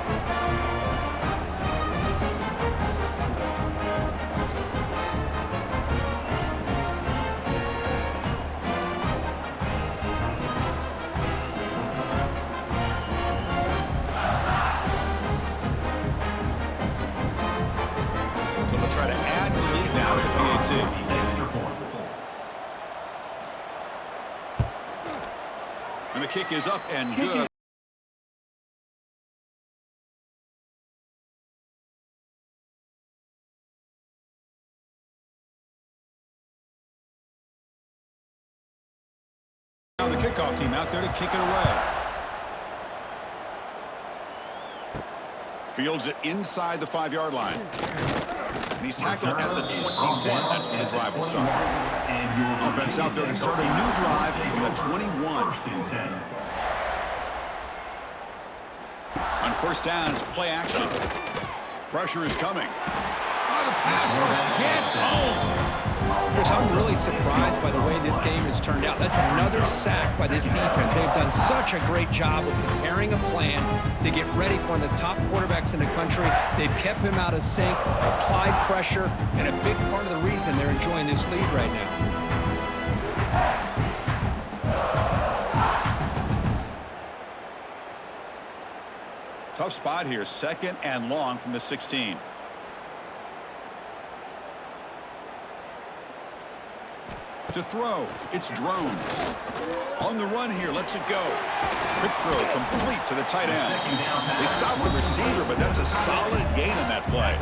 And the kick is up and good. Now the kickoff team out there to kick it away. Fields it inside the 5-yard line. And he's tackled at the 21. That's where the drive will start. Offense out there to start a new drive from the 21. On first down, it's play action. Pressure is coming. Oh, the pass rush gets home. Chris, I'm really surprised by the way this game has turned out. That's another sack by this defense. They've done such a great job of preparing a plan to get ready for one of the top quarterbacks in the country. They've kept him out of sync, applied pressure, and a big part of the reason they're enjoying this lead right now. Tough spot here, second and long from the 16. To throw, it's Drones. On the run here, lets it go. Quick throw, complete to the tight end. They stop the receiver, but that's a solid gain on that play.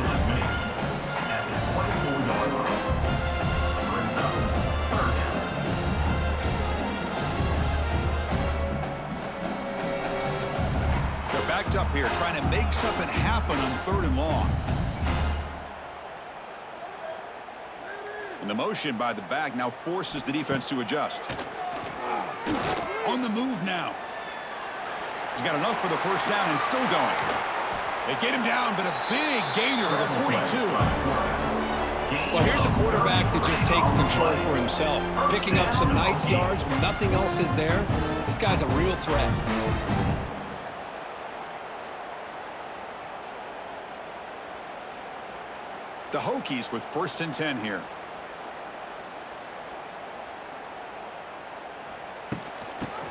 They're backed up here, trying to make something happen on third and long. And the motion by the back now forces the defense to adjust. On the move now. He's got enough for the first down and still going. They get him down, but a big gainer to the 45. Well, here's a quarterback that just takes control for himself, picking up some nice yards when nothing else is there. This guy's a real threat. The Hokies with 1st and 10 here.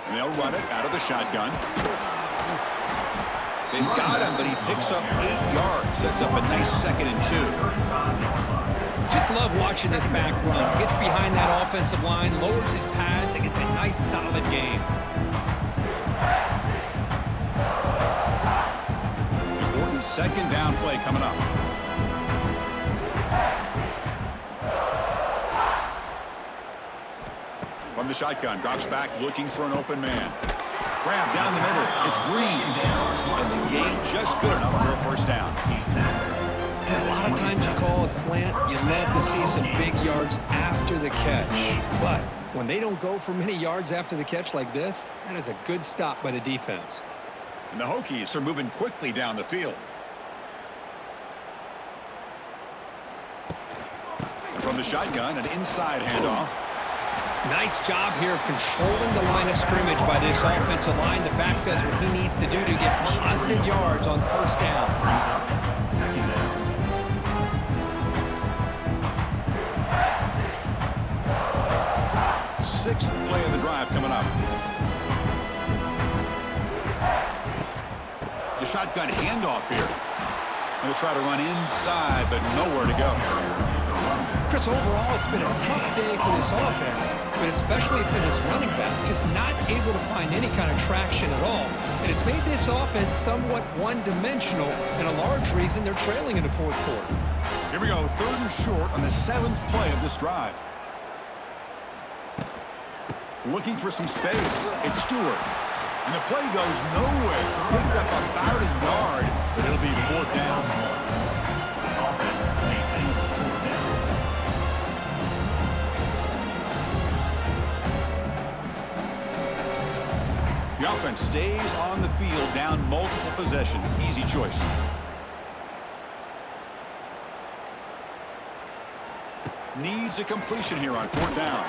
And they'll run it out of the shotgun. They've got him, but he picks up 8 yards. Sets up a nice 2nd and 2. Just love watching this back run. Gets behind that offensive line, lowers his pads, and gets a nice, solid game. Important 2nd down play coming up. From the shotgun, drops back looking for an open man. Grab down the middle. It's Green. And the gain just good enough for a 1st down. And a lot of times you call a slant, you love to see some big yards after the catch. But when they don't go for many yards after the catch like this, that is a good stop by the defense. And the Hokies are moving quickly down the field. And from the shotgun, an inside handoff. Nice job here of controlling the line of scrimmage by this offensive line. The back does what he needs to do to get positive yards on 1st down. 6th play of the drive coming up. The shotgun handoff here. Going to try to run inside, but nowhere to go. Chris, overall, it's been a tough day for this offense, but especially for this running back, just not able to find any kind of traction at all. And it's made this offense somewhat one-dimensional, and a large reason they're trailing in the 4th quarter. Here we go, 3rd and short on the 7th play of this drive. Looking for some space. It's Stewart. And the play goes nowhere. Picked up about a yard, but it'll be 4th down. The offense stays on the field down multiple possessions. Easy choice. Needs a completion here on 4th down.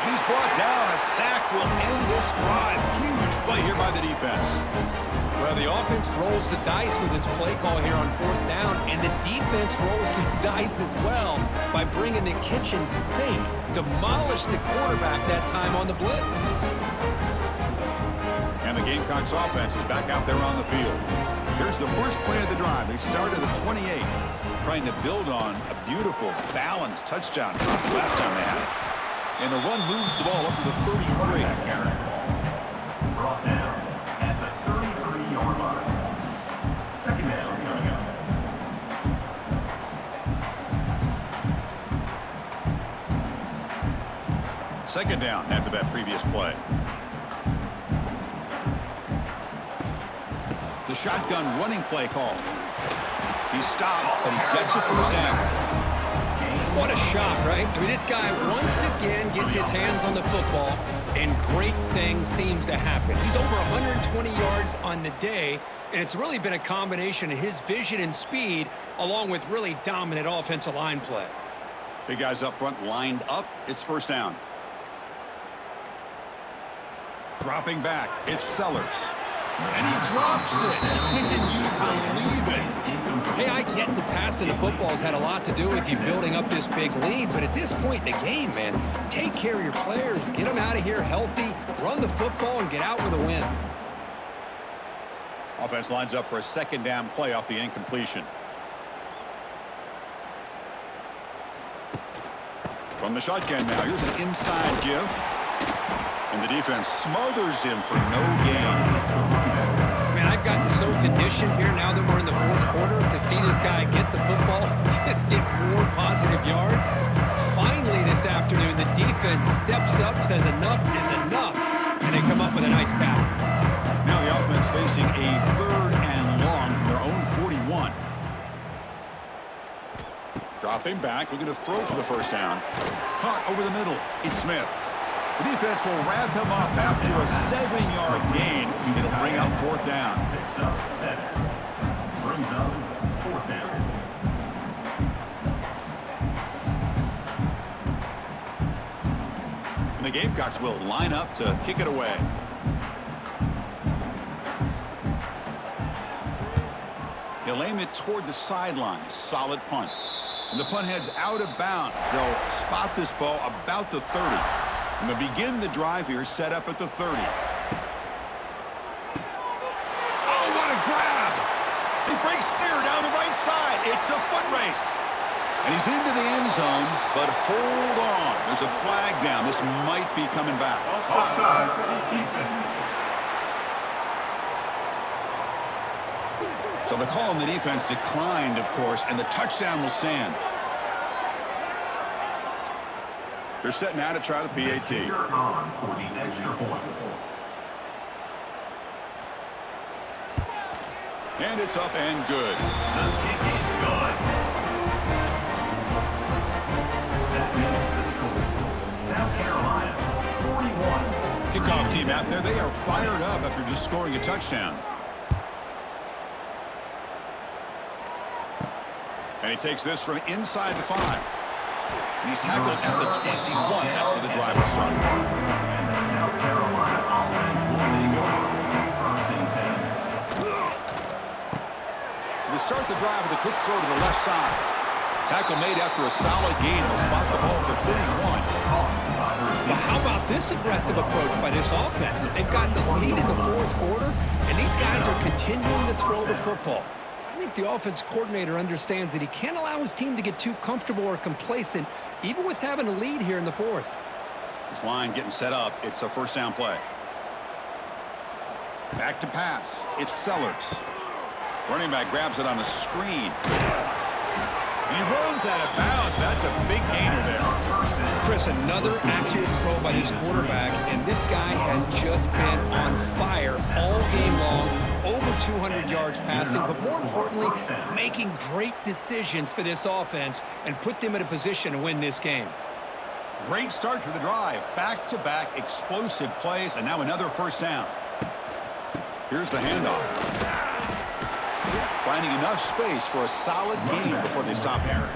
And he's brought down. A sack will end this drive. Huge play here by the defense. Well, the offense rolls the dice with its play call here on 4th down, and the defense rolls the dice as well by bringing the kitchen sink. Demolished the quarterback that time on the blitz. And the Gamecocks offense is back out there on the field. Here's the first play of the drive. They started at the 28, trying to build on a beautiful, balanced touchdown drive last time they had it. And the run moves the ball up to the 33. Brought down at the 33-yard line. 2nd down coming up. Second down after that previous play. The shotgun running play call. He's stopped, but he gets a 1st down. What a shot, right? I mean, this guy once again gets his hands on the football, and great things seems to happen. He's over 120 yards on the day, and it's really been a combination of his vision and speed, along with really dominant offensive line play. Big guys up front lined up. It's 1st down. Dropping back. It's Sellers. And he drops it. Can you believe it? Hey, I get the passing the football has had a lot to do with you building up this big lead, but at this point in the game, man, take care of your players, get them out of here healthy, run the football, and get out with a win. Offense lines up for a 2nd down play off the incompletion. From the shotgun now, here's an inside give. And the defense smothers him for no gain. Man, I've gotten so conditioned here now that we're in the 4th quarter to see this guy get the football, just get more positive yards. Finally this afternoon, the defense steps up, says enough is enough, and they come up with a nice tackle. Now the offense facing a 3rd and long from their own 41. Dropping back, looking to throw for the 1st down. Caught over the middle. It's Smith. The defense will wrap him up after a 7-yard gain. It'll bring up 4th down. Picks up 7. Brings up 4th down. Gamecocks will line up to kick it away. He'll aim it toward the sideline. Solid punt. And the punt heads out of bounds. They'll spot this ball about the 30. And they'll begin the drive here, set up at the 30. Oh, what a grab! He breaks clear down the right side. It's a foot race. And he's into the end zone, but hold on. There's a flag down. This might be coming back. Offside. Defense. So the call on the defense declined, of course, and the touchdown will stand. They're set now to try the PAT. You're on for the extra point. And it's up and good. The kick is good. That makes the score. South Carolina, 41. Kickoff team out there. They are fired up after just scoring a touchdown. And he takes this from inside the 5. And he's tackled at the 21. That's where the drive will start. And the South Carolina offense will take over. First and 10. They start the drive with a quick throw to the left side. Tackle made after a solid gain. They'll spot the ball for 31. Well, how about this aggressive approach by this offense? They've got the lead in the fourth quarter, and these guys are continuing to throw the football. I think the offense coordinator understands that he can't allow his team to get too comfortable or complacent, even with having a lead here in the fourth. This line getting set up. It's a first down play. Back to pass. It's Sellers. Running back grabs it on a screen. And he runs out of bounds. That's a big gainer there. Chris, another accurate throw by this quarterback, and this guy has just been on fire all game long. Over 200 yards passing, but more importantly, making great decisions for this offense and put them in a position to win this game. Great start to the drive. Back-to-back explosive plays, and now another first down. Here's the handoff. Finding enough space for a solid gain before they stop here.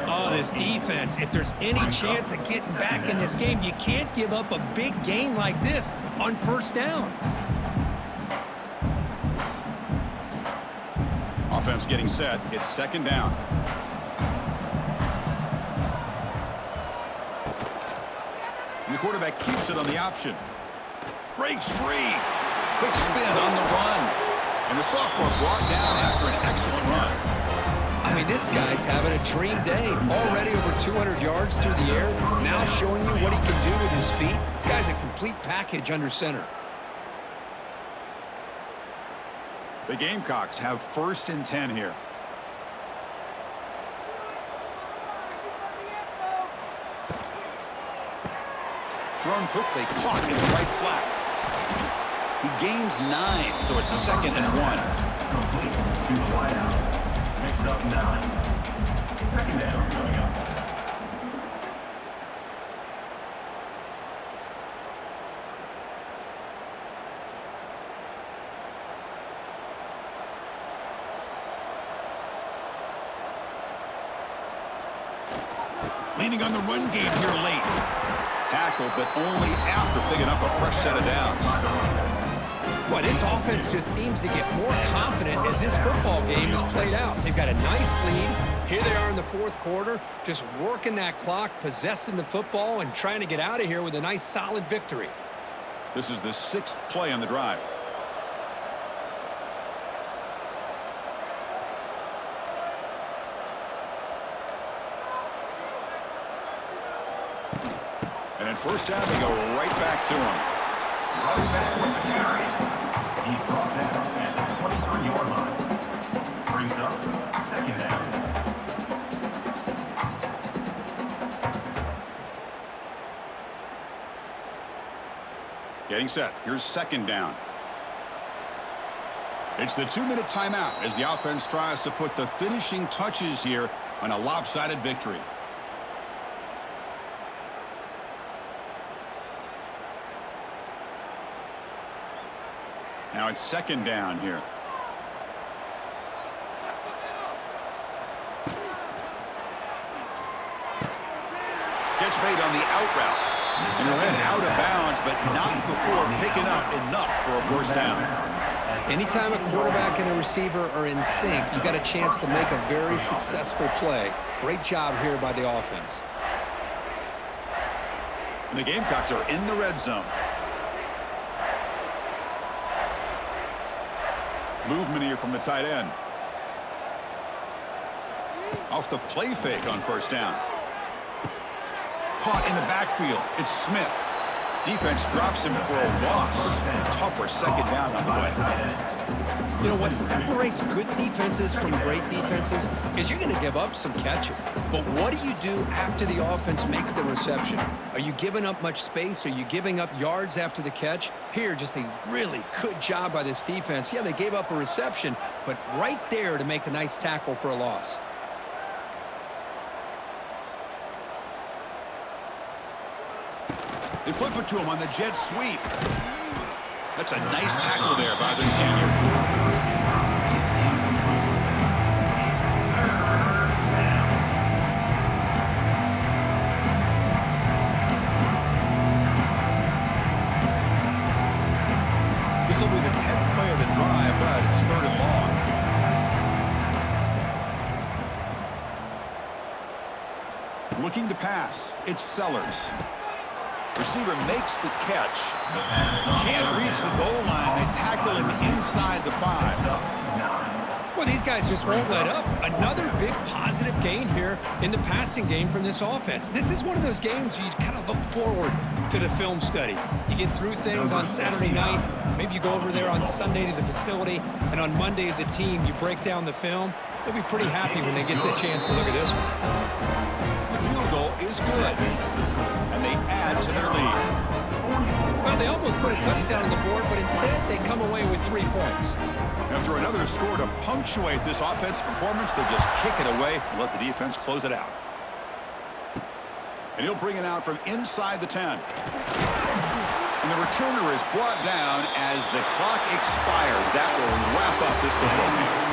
Oh, this defense, if there's any chance of getting back in this game, you can't give up a big gain like this on first down. Offense getting set. It's second down. And the quarterback keeps it on the option. Breaks free. Quick spin on the run. And the sophomore brought down after an excellent run. I mean, this guy's having a dream day. Already over 200 yards through the air. Now showing you what he can do with his feet. This guy's a complete package under center. The Gamecocks have first and 10 here. Thrown quickly, caught in the right flat. He gains 9, so it's second and 1. Complete to the wideout. Picks up 9. Second down coming up. Leaning on the run game here late. Tackled, but only after picking up a fresh set of downs. Well, this offense just seems to get more confident as this football game is played out. They've got a nice lead. Here they are in the fourth quarter, just working that clock, possessing the football, and trying to get out of here with a nice, solid victory. This is the 6th play on the drive. And at first down, they go right back to him. Running back with the carry. He's brought down at the 23-yard line. Brings up second down. Getting set. Here's second down. It's the 2-minute timeout as the offense tries to put the finishing touches here on a lopsided victory. Now it's second down here. Catch made on the out route. And he ran out of bounds, but not before picking up enough for a first down. Anytime a quarterback and a receiver are in sync, you got a chance to make a very successful play. Great job here by the offense. And the Gamecocks are in the red zone. Movement here from the tight end. Off the play fake on first down. Caught in the backfield. It's Smith. Defense drops him for a loss. Tougher second down on the way. You know, what separates good defenses from great defenses is you're going to give up some catches. But what do you do after the offense makes the reception? Are you giving up much space? Are you giving up yards after the catch? Here, just a really good job by this defense. Yeah, they gave up a reception, but right there to make a nice tackle for a loss. They flip it to him on the jet sweep. That's a nice tackle there by the senior. This will be the 10th play of the drive, but it's 3rd and long. Looking to pass. It's Sellers. Receiver makes the catch. Can't reach the goal line. They tackle him inside the 5. Well, these guys just won't let up. Another big positive gain here in the passing game from this offense. This is one of those games where you kind of look forward to the film study. You get through things on Saturday night. Maybe you go over there on Sunday to the facility, and on Monday as a team, you break down the film. They'll be pretty happy when they get the chance to look at this one. The field goal is good, and they add to their lead. Well, they almost put a touchdown on the board, but instead they come away with 3 points. After another score to punctuate this offensive performance, they'll just kick it away and let the defense close it out. And he'll bring it out from inside the 10. And the returner is brought down as the clock expires. That will wrap up this football game.